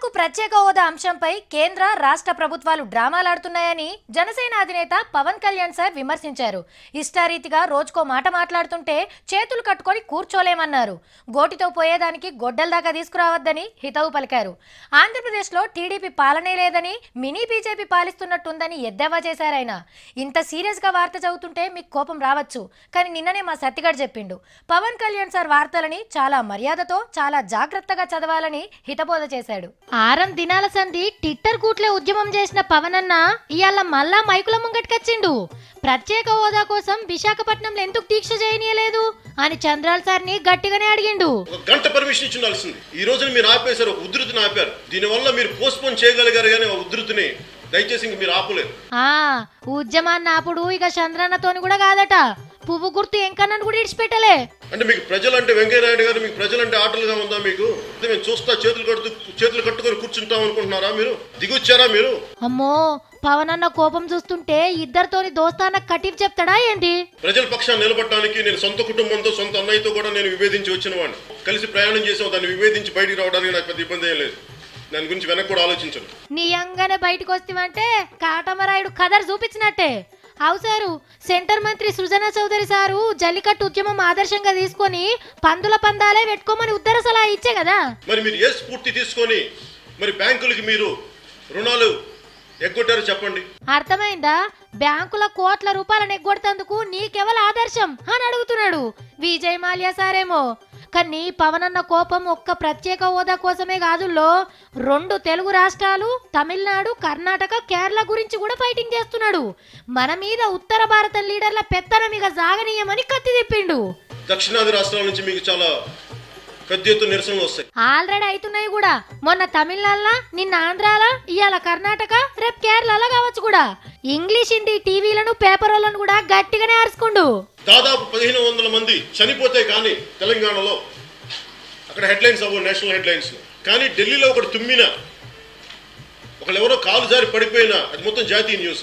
ఎందుకు ప్రత్యేక హోదా అంశంపై కేంద్ర రాష్ట్ర ప్రభుత్వాలు డ్రామాలాడుతున్నాయని జనసేన అధినేత పవన్ కళ్యాణ్ సార్ విమర్శించారు. ఇష్టారీతిగా రోజుకో మాట మాట్లాడుతుంటే చేతులు కట్టుకొని కూర్చోలేమన్నారు. గోటితో పోయేదానికి గొడ్డల దాకా తీసుకురావద్దని హితవు పలికారు. ఆంధ్రప్రదేశ్లో టీడీపీ పాలనే లేదని మినీ బీజేపీ పాలిస్తున్నట్టుందని ఎద్దేవా చేశారాయన. ఇంత సీరియస్గా వార్త చదువుతుంటే మీకు కోపం రావచ్చు, కానీ నిన్ననే మా సత్తిగాడు చెప్పిండు, పవన్ కళ్యాణ్ సార్ వార్తలని చాలా మర్యాదతో చాలా జాగ్రత్తగా చదవాలని హితబోధ చేశారు. ఆరం దినాల సంధి ట్విట్టర్ కూట్లే ఉద్యమం చేసిన పవన్ అన్న ఇయాల మళ్ళా మైకుల ముంగట్కొచ్చిండు. ప్రత్యేక హోదా కోసం విశాఖపట్నంలో ఎందుకు దీక్ష చేయనీయలేదు అని చంద్రాల సార్ని గట్టిగానే అడిగిండు. గంట పర్మిషన్ ఇచ్చిండాల్సింది. ఈ రోజున మీరు ఆపేశారు, ఒక ఉధృతిని ఆపారు. దీనివల్ల మీరు పోస్ట్పోన్ చేయగలిగారు, కానీ ఆ ఉధృతిని దయచేసి ఇంక మీరు ఆపలేదు. ఉద్యమాన్ని ఆపుడు ఇక చంద్రన్నతోని కూడా కాదట, పువ్వు గుర్తు ఎంకన్నను కూడా ఇడిచిపెట్టలే. అంటే మీకు ప్రజలంటే వెంకయ్యనాయుడు గారు, మీకు ప్రజలంటే ఆటలుగా ఉందా? మీకు మేము చూస్తా చేతులు కట్టుకొని కూర్చుంటాం అనుకుంటున్నారా? మీరు దిగొచ్చారా మీరు? అమ్మో, పవన్ అన్న కోపం చూస్తుంటే ఇద్దరితోని దోస్తాన కటిఫ్ చెప్తాడా ఏంటి? ప్రజల పక్షాన్ని నిలబడటానికి నేను సొంత కుటుంబంతో, సొంత అన్నయ్యతో కూడా నేను విభేదించి వచ్చిన వాడిని. కలిసి ప్రయాణం చేసాం, దాన్ని విభేదించి బయటికి రావడానికి నాకు పెద్ద ఇబ్బంది ఏం లేదు. దాని గురించి వెనక్కి కూడా ఆలోచించను. నీ అంగానే బయటకు వస్తామంటే కాటమరాయుడు కదర్ చూపించినట్టే. అవుసారు, సెంటర్ మంత్రి సృజనా చౌదరి సారు జల్లికట్టు ఉద్యమం ఆదర్శంగా తీసుకొని పందుల పందాలే పెట్టుకోమని ఉత్తర సలహా ఇచ్చే కదా. మరి మీరు ఏ స్ఫూర్తి తీసుకొని మరి బ్యాంకులకి మీరు రుణాలు ఎగ్గొట్టారు చెప్పండి. అర్థమైందా? బ్యాంకుల కోట్ల రూపాయలను ఎగ్గొడతందుకు నీకెవల ఆదర్శం అని అడుగుతున్నాడు విజయ్ మాల్యా సారేమో. కానీ పవన్ అన్న కోపం ఒక్క ప్రత్యేక హోదా కోసమే కాదుల్లో, 2 తెలుగు రాష్ట్రాలు తమిళనాడు, కర్ణాటక, కేరళ గురించి కూడా ఫైటింగ్ చేస్తున్నాడు. మన మీద ఉత్తర భారత లీడర్ల పెత్తనం ఇక సాగనీయమని కత్తి తిప్పిండు. దక్షిణాది రాష్ట్రాల నుంచి మీకు చాలా పెద్ద ఎత్తున నిరసనలు వస్తాయి. ఆల్రెడీ అవుతున్నాయి కూడా. మొన్న తమిళనాడులో, నిన్న ఆంధ్రాలో, ఇవాళ కర్ణాటక, రేపు కేరళలో కావచ్చు కూడా. ఇంగ్లీష్, హిందీ టీవీలను, పేపర్లను కూడా గట్టిగానే అరుచుకుండు. దాదాపు 1500 మంది చనిపోతే కానీ తెలంగాణలో అక్కడ హెడ్లైన్స్ అవ్వవు, నేషనల్ హెడ్లైన్స్. కానీ ఢిల్లీలో ఒకటి తుమ్మినా, ఒకళ్ళు ఎవరో కాలు జారి పడిపోయినా అది మొత్తం జాతీయ న్యూస్.